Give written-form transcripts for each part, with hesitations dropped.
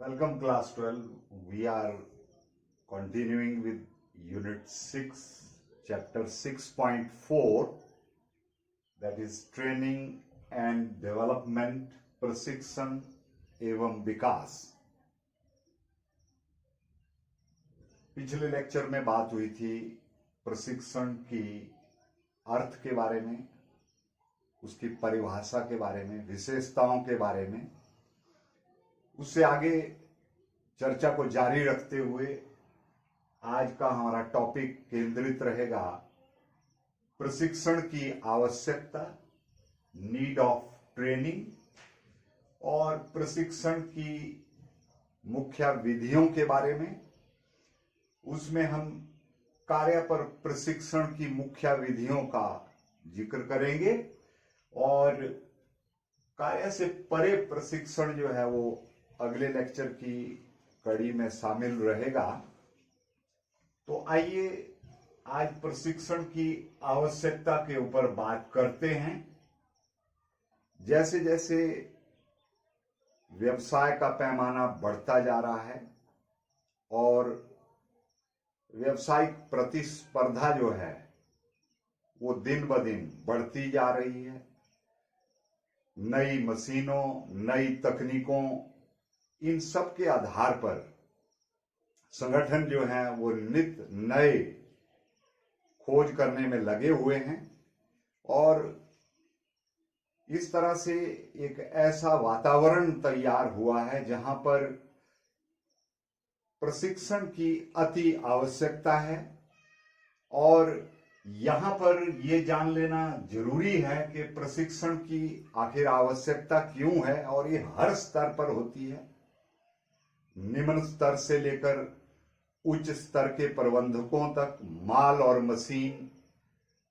Welcome class 12. We are continuing with unit 6, chapter 6.4, that is training and development, प्रशिक्षण एवं विकास। पिछले lecture में बात हुई थी प्रशिक्षण की अर्थ के बारे में, उसकी परिभाषा के बारे में, विशेषताओं के बारे में। उससे आगे चर्चा को जारी रखते हुए आज का हमारा टॉपिक केंद्रित रहेगा प्रशिक्षण की आवश्यकता, नीड ऑफ ट्रेनिंग, और प्रशिक्षण की मुख्य विधियों के बारे में। उसमें हम कार्य पर प्रशिक्षण की मुख्य विधियों का जिक्र करेंगे और कार्य से परे प्रशिक्षण जो है वो अगले लेक्चर की कड़ी में शामिल रहेगा। तो आइए आज प्रशिक्षण की आवश्यकता के ऊपर बात करते हैं। जैसे जैसे व्यवसाय का पैमाना बढ़ता जा रहा है और व्यावसायिक प्रतिस्पर्धा जो है वो दिन ब दिन बढ़ती जा रही है, नई मशीनों, नई तकनीकों, इन सब के आधार पर संगठन जो है वो नित नए खोज करने में लगे हुए हैं और इस तरह से एक ऐसा वातावरण तैयार हुआ है जहां पर प्रशिक्षण की अति आवश्यकता है। और यहां पर यह जान लेना जरूरी है कि प्रशिक्षण की आखिर आवश्यकता क्यों है, और ये हर स्तर पर होती है। निम्न स्तर से लेकर उच्च स्तर के प्रबंधकों तक माल और मशीन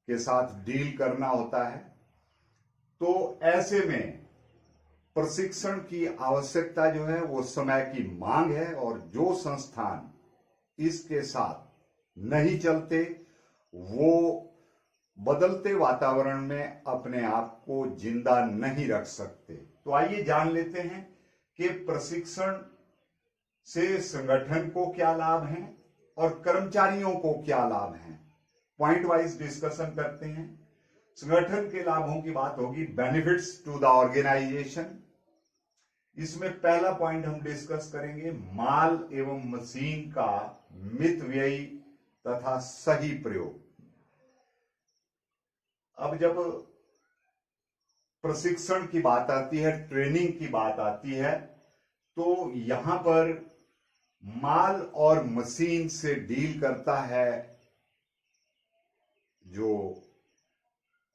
के साथ डील करना होता है। तो ऐसे में प्रशिक्षण की आवश्यकता जो है वो समय की मांग है, और जो संस्थान इसके साथ नहीं चलते वो बदलते वातावरण में अपने आप को जिंदा नहीं रख सकते। तो आइए जान लेते हैं कि प्रशिक्षण से संगठन को क्या लाभ हैं और कर्मचारियों को क्या लाभ हैं। पॉइंट वाइज डिस्कशन करते हैं। संगठन के लाभों की बात होगी, बेनिफिट्स टू द ऑर्गेनाइजेशन। इसमें पहला पॉइंट हम डिस्कस करेंगे माल एवं मशीन का मितव्ययी तथा सही प्रयोग। अब जब प्रशिक्षण की बात आती है, ट्रेनिंग की बात आती है, तो यहां पर माल और मशीन से डील करता है जो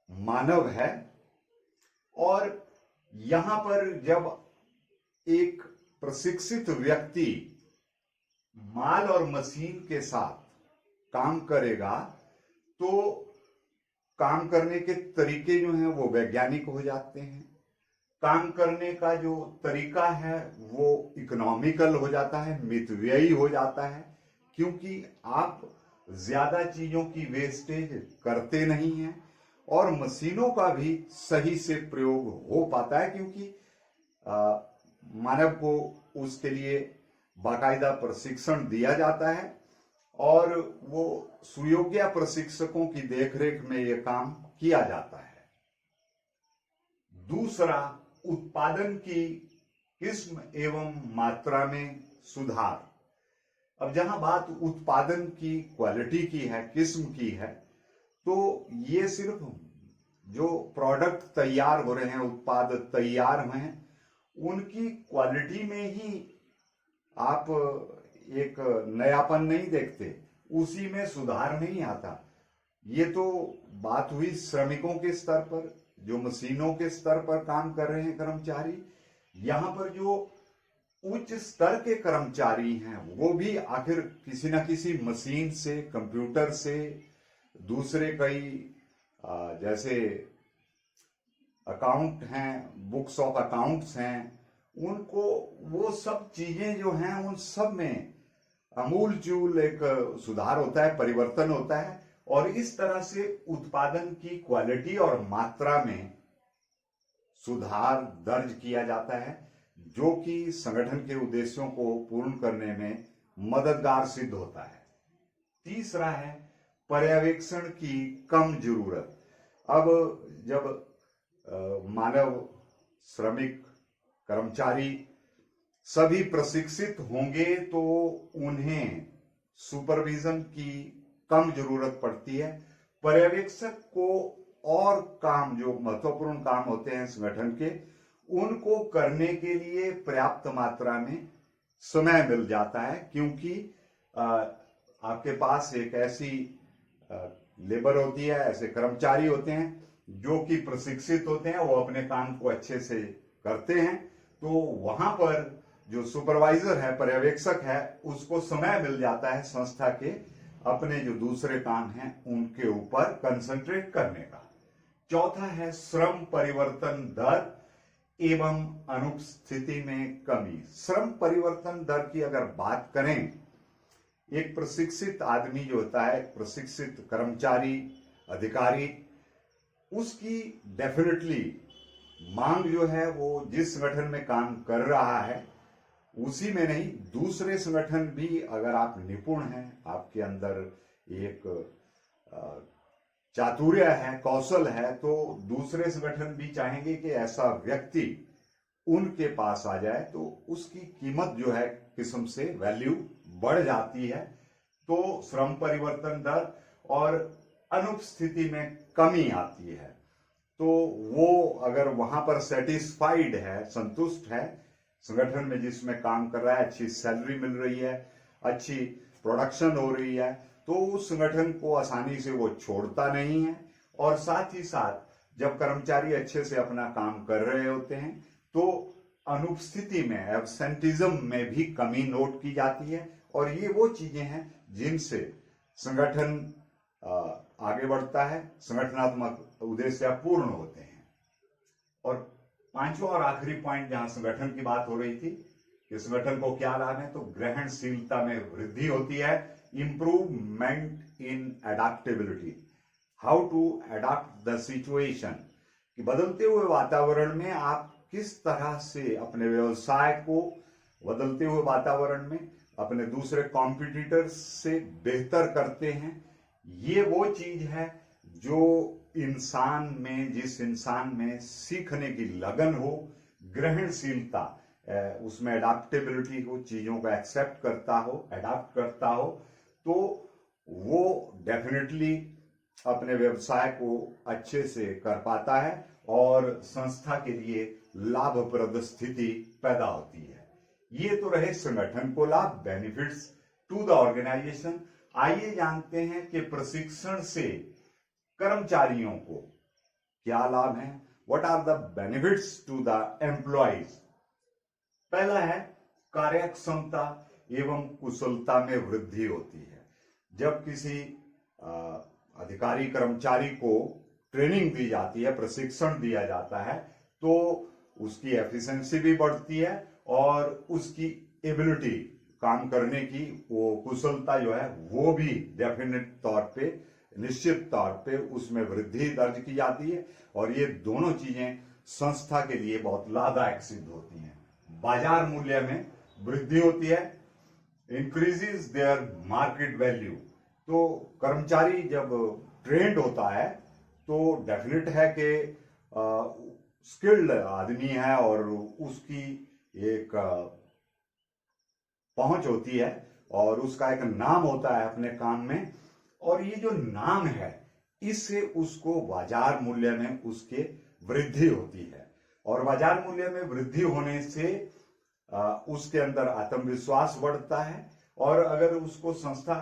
मानव है। और यहां पर जब एक प्रशिक्षित व्यक्ति माल और मशीन के साथ काम करेगा तो काम करने के तरीके जो हैं वो वैज्ञानिक हो जाते हैं। काम करने का जो तरीका है वो इकोनॉमिकल हो जाता है, मितव्ययी हो जाता है, क्योंकि आप ज्यादा चीजों की वेस्टेज करते नहीं हैं। और मशीनों का भी सही से प्रयोग हो पाता है, क्योंकि मानव को उसके लिए बाकायदा प्रशिक्षण दिया जाता है और वो सुयोग्य प्रशिक्षकों की देखरेख में यह काम किया जाता है। दूसरा, उत्पादन की किस्म एवं मात्रा में सुधार। अब जहां बात उत्पादन की क्वालिटी की है, किस्म की है, तो ये सिर्फ जो प्रोडक्ट तैयार हो रहे हैं, उत्पाद तैयार हुए हैं, उनकी क्वालिटी में ही आप एक नयापन नहीं देखते, उसी में सुधार नहीं आता। ये तो बात हुई श्रमिकों के स्तर पर, जो मशीनों के स्तर पर काम कर रहे हैं कर्मचारी। यहां पर जो उच्च स्तर के कर्मचारी हैं वो भी आखिर किसी न किसी मशीन से, कंप्यूटर से, दूसरे कई जैसे अकाउंट हैं, बुक्स ऑफ अकाउंट्स हैं, उनको वो सब चीजें जो हैं उन सब में अमूलचूल एक सुधार होता है, परिवर्तन होता है। और इस तरह से उत्पादन की क्वालिटी और मात्रा में सुधार दर्ज किया जाता है, जो कि संगठन के उद्देश्यों को पूर्ण करने में मददगार सिद्ध होता है। तीसरा है पर्यवेक्षण की कम जरूरत। अब जब मानव, श्रमिक, कर्मचारी सभी प्रशिक्षित होंगे तो उन्हें सुपरविजन की कम जरूरत पड़ती है। पर्यवेक्षक को और काम, जो महत्वपूर्ण काम होते हैं संगठन के, उनको करने के लिए पर्याप्त मात्रा में समय मिल जाता है, क्योंकि आपके पास एक ऐसी लेबर होती है, ऐसे कर्मचारी होते हैं जो कि प्रशिक्षित होते हैं, वो अपने काम को अच्छे से करते हैं। तो वहां पर जो सुपरवाइजर है, पर्यवेक्षक है, उसको समय मिल जाता है संस्था के अपने जो दूसरे काम हैं उनके ऊपर कंसंट्रेट करने का। चौथा है श्रम परिवर्तन दर एवं अनुपस्थिति में कमी। श्रम परिवर्तन दर की अगर बात करें, एक प्रशिक्षित आदमी जो होता है, प्रशिक्षित कर्मचारी, अधिकारी, उसकी डेफिनेटली मांग जो है वो जिस संगठन में काम कर रहा है उसी में नहीं, दूसरे संगठन भी, अगर आप निपुण हैं, आपके अंदर एक चातुर्य है, कौशल है, तो दूसरे संगठन भी चाहेंगे कि ऐसा व्यक्ति उनके पास आ जाए, तो उसकी कीमत जो है किस्म से वैल्यू बढ़ जाती है। तो श्रम परिवर्तन दर और अनुपस्थिति में कमी आती है। तो वो अगर वहां पर सेटिस्फाइड है, संतुष्ट है संगठन में जिसमें काम कर रहा है, अच्छी सैलरी मिल रही है, अच्छी प्रोडक्शन हो रही है, तो उस संगठन को आसानी से वो छोड़ता नहीं है। और साथ ही साथ जब कर्मचारी अच्छे से अपना काम कर रहे होते हैं तो अनुपस्थिति में, एब्सेंटिज्म में भी कमी नोट की जाती है। और ये वो चीजें हैं जिनसे संगठन आगे बढ़ता है, संगठनात्मक उद्देश्य पूर्ण होते हैं। और पांचवा और आखिरी पॉइंट जहां संगठन की बात हो रही थी कि संगठन को क्या लाभ है, तो ग्रहणशीलता में वृद्धि होती है, improvement in adaptability, how to adopt the situation, कि बदलते हुए वातावरण में आप किस तरह से अपने व्यवसाय को बदलते हुए वातावरण में अपने दूसरे कॉम्पिटिटर्स से बेहतर करते हैं। ये वो चीज है जो इंसान में, जिस इंसान में सीखने की लगन हो, ग्रहणशीलता, उसमें अडॉप्टेबिलिटी हो, चीजों को एक्सेप्ट करता हो, अडॉप्ट करता हो, तो वो डेफिनेटली अपने व्यवसाय को अच्छे से कर पाता है और संस्था के लिए लाभप्रद स्थिति पैदा होती है। ये तो रहे संगठन को लाभ, बेनिफिट्स टू द ऑर्गेनाइजेशन। आइए जानते हैं कि प्रशिक्षण से कर्मचारियों को क्या लाभ है, what are the benefits to the employees. पहला है कार्यक्षमता एवं कुशलता में वृद्धि होती है। जब किसी अधिकारी, कर्मचारी को ट्रेनिंग दी जाती है, प्रशिक्षण दिया जाता है, तो उसकी एफिशिएंसी भी बढ़ती है और उसकी एबिलिटी, काम करने की वो कुशलता जो है वो भी डेफिनेट तौर पे, निश्चित तौर पे उसमें वृद्धि दर्ज की जाती है। और ये दोनों चीजें संस्था के लिए बहुत लाभदायक सिद्ध होती हैं। बाजार मूल्य में वृद्धि होती है, इंक्रीजेस देयर मार्केट वैल्यू। तो कर्मचारी जब ट्रेंड होता है तो डेफिनेट है कि स्किल्ड आदमी है और उसकी एक पहुंच होती है और उसका एक नाम होता है अपने काम में, और ये जो नाम है इससे उसको बाजार मूल्य में उसके वृद्धि होती है। और बाजार मूल्य में वृद्धि होने से उसके अंदर आत्मविश्वास बढ़ता है। और अगर उसको संस्था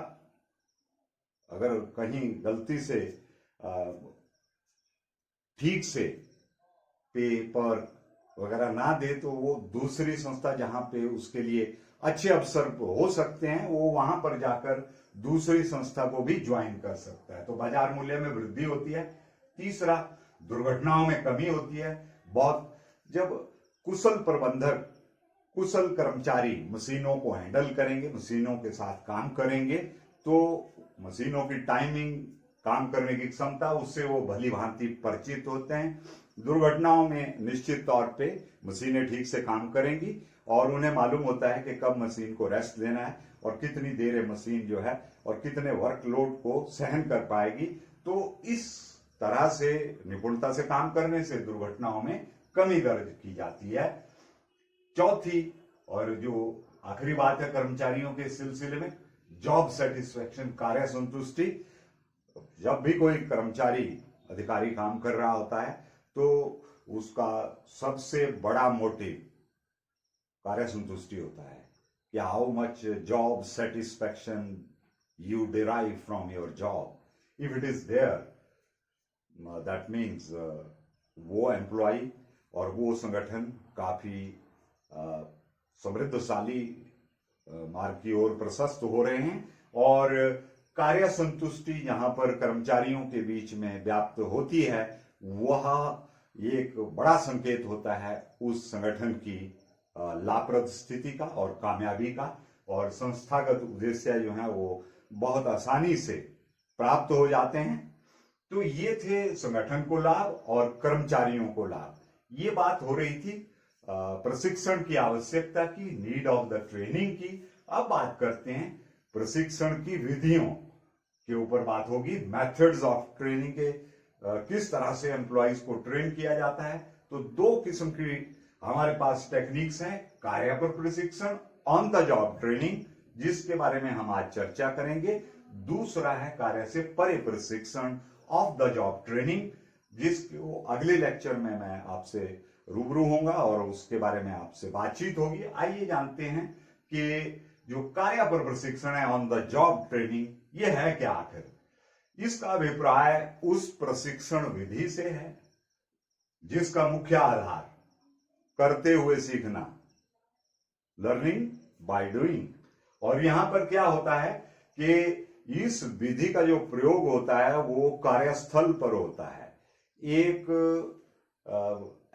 अगर कहीं गलती से ठीक से पेपर वगैरह ना दे तो वो दूसरी संस्था जहां पे उसके लिए अच्छे अवसर हो सकते हैं, वो वहां पर जाकर दूसरी संस्था को भी ज्वाइन कर सकता है। तो बाजार मूल्य में वृद्धि होती है। तीसरा, दुर्घटनाओं में कमी होती है। बहुत जब कुशल प्रबंधक, कुशल कर्मचारी मशीनों को हैंडल करेंगे, मशीनों के साथ काम करेंगे, तो मशीनों की टाइमिंग, काम करने की क्षमता, उससे वो भली भांति परिचित होते हैं। दुर्घटनाओं में निश्चित तौर पे मशीनें ठीक से काम करेंगी और उन्हें मालूम होता है कि कब मशीन को रेस्ट देना है और कितनी देर मशीन जो है और कितने वर्कलोड को सहन कर पाएगी। तो इस तरह से निपुणता से काम करने से दुर्घटनाओं में कमी दर्ज की जाती है। चौथी और जो आखिरी बात है कर्मचारियों के सिलसिले में, जॉब सेटिस्फेक्शन, कार्य संतुष्टि। जब भी कोई कर्मचारी अधिकारी काम कर रहा होता है तो उसका सबसे बड़ा मोटिव कार्य संतुष्टि होता है कि how much job satisfaction you derive from your job. If it is there that means वो एम्प्लॉय और वो संगठन काफी समृद्धशाली मार्ग की ओर प्रशस्त हो रहे हैं और कार्य संतुष्टि जहां पर कर्मचारियों के बीच में व्याप्त होती है वह एक बड़ा संकेत होता है उस संगठन की लाभप्रद स्थिति का और कामयाबी का, और संस्थागत उद्देश्य जो है वो बहुत आसानी से प्राप्त हो जाते हैं। तो ये थे संगठन को लाभ और कर्मचारियों को लाभ। ये बात हो रही थी प्रशिक्षण की आवश्यकता की, नीड ऑफ द ट्रेनिंग की। अब बात करते हैं प्रशिक्षण की विधियों के ऊपर बात होगी, मेथड्स ऑफ ट्रेनिंग के, किस तरह से एम्प्लॉइज को ट्रेन किया जाता है। तो दो किस्म की हमारे पास टेक्निक्स हैं, कार्य पर प्रशिक्षण, ऑन द जॉब ट्रेनिंग, जिसके बारे में हम आज चर्चा करेंगे। दूसरा है कार्य से परे प्रशिक्षण, ऑफ द जॉब ट्रेनिंग, जिसको अगले लेक्चर में मैं आपसे रूबरू होऊंगा और उसके बारे में आपसे बातचीत होगी। आइए जानते हैं कि जो कार्य पर प्रशिक्षण है, ऑन द जॉब ट्रेनिंग, ये है क्या आखिर। इसका अभिप्राय उस प्रशिक्षण विधि से है जिसका मुख्य आधार करते हुए सीखना, लर्निंग बाय डूइंग। और यहां पर क्या होता है कि इस विधि का जो प्रयोग होता है वो कार्यस्थल पर होता है। एक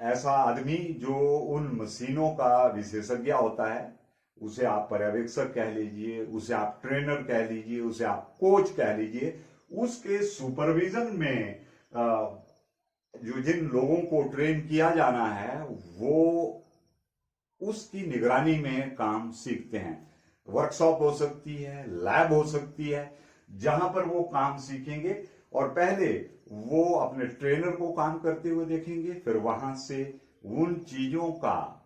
ऐसा आदमी जो उन मशीनों का विशेषज्ञ होता है, उसे आप पर्यवेक्षक कह लीजिए, उसे आप ट्रेनर कह लीजिए, उसे आप कोच कह लीजिए, उसके सुपरविजन में जो जिन लोगों को ट्रेन किया जाना है वो उसकी निगरानी में काम सीखते हैं। वर्कशॉप हो सकती है, लैब हो सकती है, जहां पर वो काम सीखेंगे और पहले वो अपने ट्रेनर को काम करते हुए देखेंगे, फिर वहां से उन चीजों का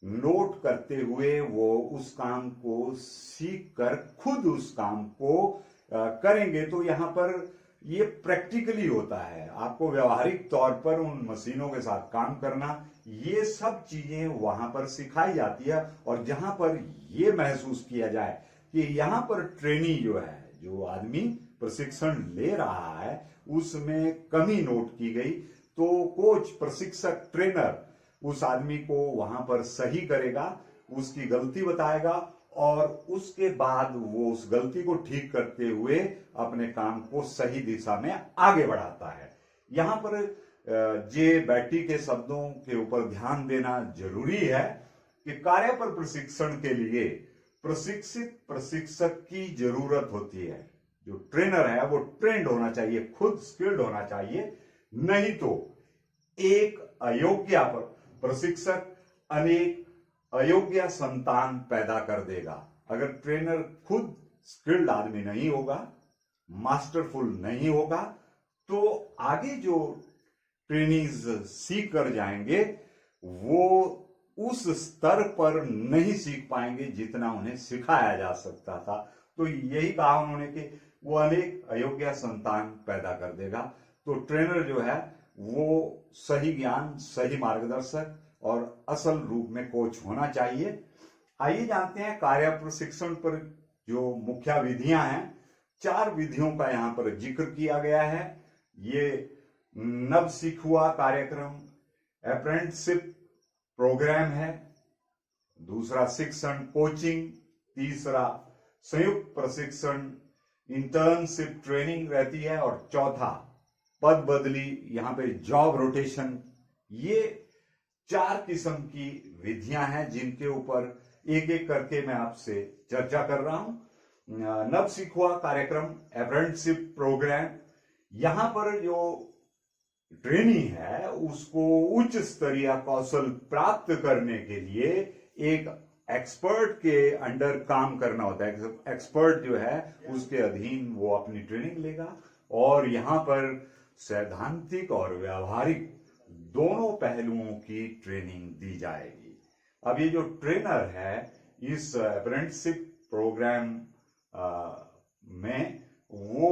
नोट करते हुए वो उस काम को सीख कर खुद उस काम को करेंगे। तो यहां पर ये प्रैक्टिकली होता है, आपको व्यवहारिक तौर पर उन मशीनों के साथ काम करना, ये सब चीजें वहां पर सिखाई जाती है। और जहां पर ये महसूस किया जाए कि यहां पर ट्रेनी जो है, जो आदमी प्रशिक्षण ले रहा है, उसमें कमी नोट की गई, तो कोच, प्रशिक्षक, ट्रेनर उस आदमी को वहां पर सही करेगा, उसकी गलती बताएगा और उसके बाद वो उस गलती को ठीक करते हुए अपने काम को सही दिशा में आगे बढ़ाता है। यहां पर जे बैटी के शब्दों के ऊपर ध्यान देना जरूरी है कि कार्य पर प्रशिक्षण के लिए प्रशिक्षित प्रशिक्षक की जरूरत होती है। जो ट्रेनर है वो ट्रेंड होना चाहिए, खुद स्किल्ड होना चाहिए, नहीं तो एक अयोग्य प्रशिक्षक अनेक अयोग्य संतान पैदा कर देगा। अगर ट्रेनर खुद स्किल्ड आदमी नहीं होगा, मास्टरफुल नहीं होगा, तो आगे जो ट्रेनीज सीख कर जाएंगे वो उस स्तर पर नहीं सीख पाएंगे जितना उन्हें सिखाया जा सकता था। तो यही कहा उन्होंने कि वो अनेक अयोग्य संतान पैदा कर देगा। तो ट्रेनर जो है वो सही ज्ञान, सही मार्गदर्शक और असल रूप में कोच होना चाहिए। आइए जानते हैं कार्य प्रशिक्षण पर जो मुख्य विधियां हैं। 4 विधियों का यहां पर जिक्र किया गया है। ये नव सीखुआ कार्यक्रम, अप्रेंटिसशिप प्रोग्राम है, दूसरा शिक्षण कोचिंग, तीसरा संयुक्त प्रशिक्षण इंटर्नशिप ट्रेनिंग रहती है और चौथा पद बदली, यहां पे जॉब रोटेशन। ये 4 किस्म की विधियां हैं जिनके ऊपर एक एक करके मैं आपसे चर्चा कर रहा हूं। नव सीखुआ कार्यक्रम, अप्रेंटिसशिप प्रोग्राम, यहां पर जो ट्रेनी है उसको उच्च स्तरीय कौशल प्राप्त करने के लिए एक एक्सपर्ट के अंडर काम करना होता है। एक्सपर्ट जो है उसके अधीन वो अपनी ट्रेनिंग लेगा और यहाँ पर सैद्धांतिक और व्यावहारिक दोनों पहलुओं की ट्रेनिंग दी जाएगी। अब ये जो ट्रेनर है इस अप्रेंटिसशिप प्रोग्राम में वो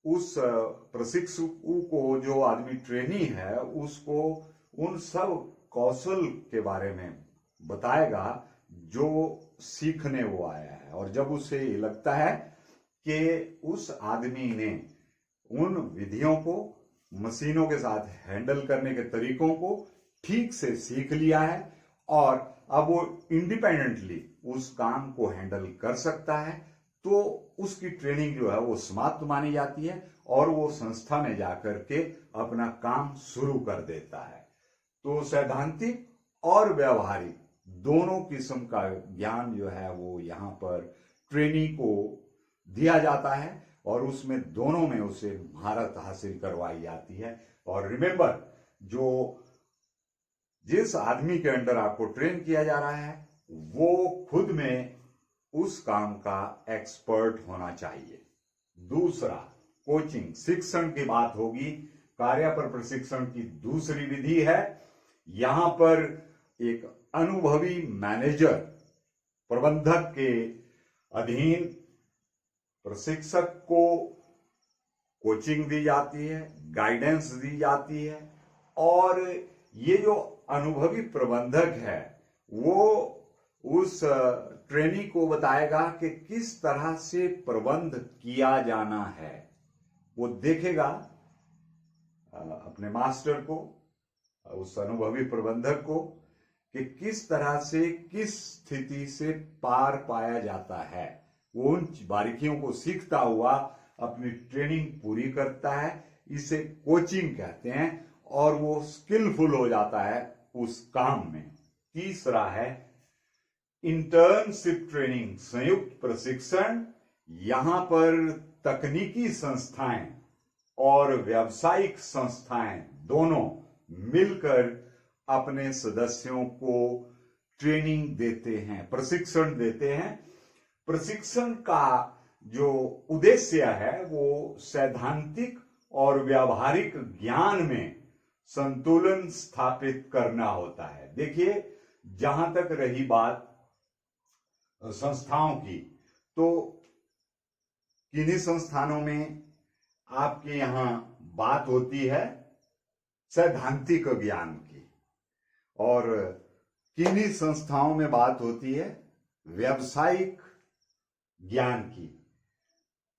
उस प्रशिक्षु को, जो आदमी ट्रेनी है, उसको उन सब कौशल के बारे में बताएगा जो सीखने वो आया है। और जब उसे लगता है कि उस आदमी ने उन विधियों को, मशीनों के साथ हैंडल करने के तरीकों को ठीक से सीख लिया है और अब वो इंडिपेंडेंटली उस काम को हैंडल कर सकता है, तो उसकी ट्रेनिंग जो है वो समाप्त मानी जाती है और वो संस्था में जाकर के अपना काम शुरू कर देता है। तो सैद्धांतिक और व्यावहारिक दोनों किस्म का ज्ञान जो है वो यहाँ पर ट्रेनी को दिया जाता है और उसमें दोनों में उसे महारत हासिल करवाई जाती है। और रिमेंबर, जो जिस आदमी के अंडर आपको ट्रेन किया जा रहा है वो खुद में उस काम का एक्सपर्ट होना चाहिए। दूसरा, कोचिंग, शिक्षण की बात होगी। कार्य पर प्रशिक्षण की दूसरी विधि है, यहां पर एक अनुभवी मैनेजर, प्रबंधक के अधीन प्रशिक्षक को कोचिंग दी जाती है, गाइडेंस दी जाती है और ये जो अनुभवी प्रबंधक है वो उस ट्रेनी को बताएगा कि किस तरह से प्रबंध किया जाना है। वो देखेगा अपने मास्टर को, उस अनुभवी प्रबंधक को, कि किस तरह से, किस स्थिति से पार पाया जाता है। वो उन बारीकियों को सीखता हुआ अपनी ट्रेनिंग पूरी करता है, इसे कोचिंग कहते हैं, और वो स्किलफुल हो जाता है उस काम में। तीसरा है इंटर्नशिप ट्रेनिंग, संयुक्त प्रशिक्षण। यहां पर तकनीकी संस्थाएं और व्यावसायिक संस्थाएं दोनों मिलकर अपने सदस्यों को ट्रेनिंग देते हैं, प्रशिक्षण देते हैं। प्रशिक्षण का जो उद्देश्य है वो सैद्धांतिक और व्यावहारिक ज्ञान में संतुलन स्थापित करना होता है। देखिए, जहां तक रही बात संस्थाओं की, तो किन्हीं संस्थानों में आपके यहां बात होती है सैद्धांतिक ज्ञान की और किन्हीं संस्थाओं में बात होती है व्यावसायिक ज्ञान की।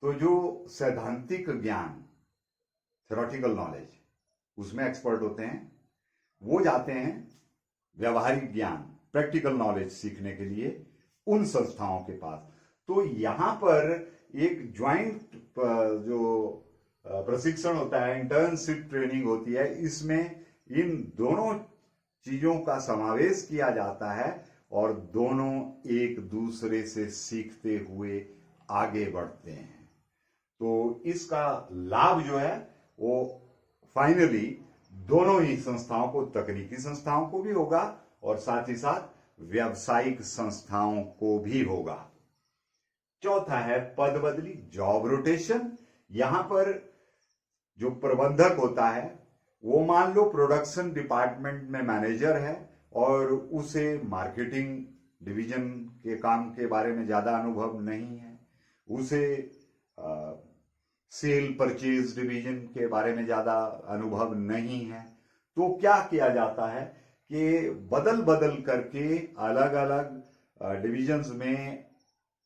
तो जो सैद्धांतिक ज्ञान, थ्योरेटिकल नॉलेज, उसमें एक्सपर्ट होते हैं, वो जाते हैं व्यावहारिक ज्ञान, प्रैक्टिकल नॉलेज सीखने के लिए उन संस्थाओं के पास। तो यहां पर एक ज्वाइंट जो प्रशिक्षण होता है, इंटर्नशिप ट्रेनिंग होती है, इसमें इन दोनों चीजों का समावेश किया जाता है और दोनों एक दूसरे से सीखते हुए आगे बढ़ते हैं। तो इसका लाभ जो है वो फाइनली दोनों ही संस्थाओं को, तकनीकी संस्थाओं को भी होगा और साथ ही साथ व्यावसायिक संस्थाओं को भी होगा। चौथा है पद बदली, जॉब रोटेशन। यहां पर जो प्रबंधक होता है वो मान लो प्रोडक्शन डिपार्टमेंट में मैनेजर है और उसे मार्केटिंग डिवीजन के काम के बारे में ज्यादा अनुभव नहीं है, उसे सेल परचेज डिवीजन के बारे में ज्यादा अनुभव नहीं है। तो क्या किया जाता है कि बदल बदल करके अलग अलग डिविजन्स में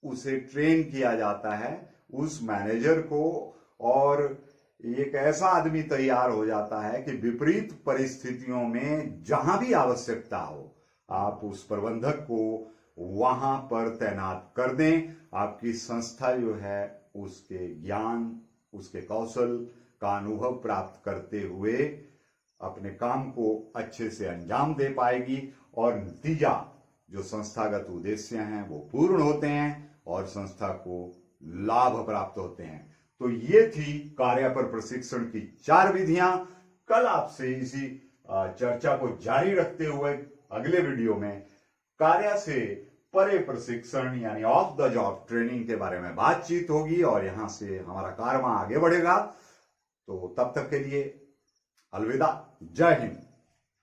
उसे ट्रेन किया जाता है, उस मैनेजर को, और एक ऐसा आदमी तैयार हो जाता है कि विपरीत परिस्थितियों में जहां भी आवश्यकता हो आप उस प्रबंधक को वहां पर तैनात कर दें। आपकी संस्था जो है उसके ज्ञान, उसके कौशल का अनुभव प्राप्त करते हुए अपने काम को अच्छे से अंजाम दे पाएगी और नतीजा, जो संस्थागत उद्देश्य हैं, वो पूर्ण होते हैं और संस्था को लाभ प्राप्त होते हैं। तो ये थी कार्य पर प्रशिक्षण की 4 विधियां। कल आपसे इसी चर्चा को जारी रखते हुए अगले वीडियो में कार्य से परे प्रशिक्षण यानी ऑफ द जॉब ट्रेनिंग के बारे में बातचीत होगी और यहां से हमारा कारवां आगे बढ़ेगा। तो तब तक के लिए अलविदा, जय हिंद।